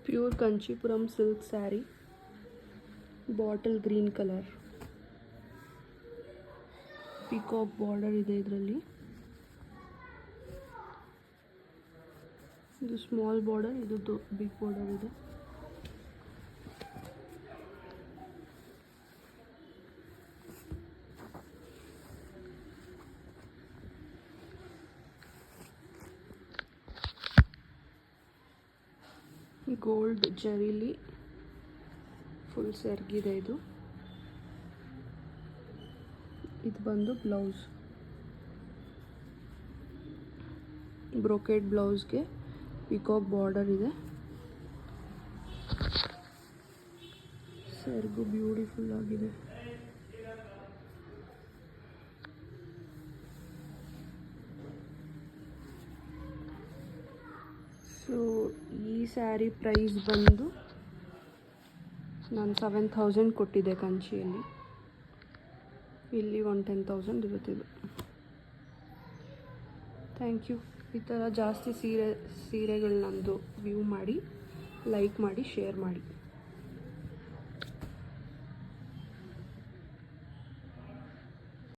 Pure Kanchipuram silk sari, bottle green colour, peacock border ಇದೆ ಇದರಲ್ಲಿ. ಇದು ಸ್ಮಾಲ್ ಬಾರ್ಡರ್, ಇದು ಬಿಗ್ ಬಾರ್ಡರ್ ಇದೆ. ಗೋಲ್ಡ್ ಜರಿಲಿ ಫುಲ್ ಸೆರ್ಗಿದೆ ಇದು. ಇದು ಬಂದು ಬ್ಲೌಸ್, ಬ್ರೊಕೆಟ್ ಬ್ಲೌಸ್ಗೆ ಪಿಕಾಕ್ ಬಾರ್ಡರ್ ಇದೆ. ಸೆರ್ಗು ಬ್ಯೂಟಿಫುಲ್ ಆಗಿದೆ. ಸೊ ಈ ಸ್ಯಾರಿ ಪ್ರೈಸ್ ಬಂದು ನಾನು 7,000 ಕೊಟ್ಟಿದ್ದೆ ಕಂಚಿಯಲ್ಲಿ. ಇಲ್ಲಿ 10,000 ಇರುತ್ತೆ ಇದು. Thank you. ಈ ಥರ ಜಾಸ್ತಿ ಸೀರೆಗಳು ನಂದು ವ್ಯೂ ಮಾಡಿ, ಲೈಕ್ ಮಾಡಿ, ಶೇರ್ ಮಾಡಿ.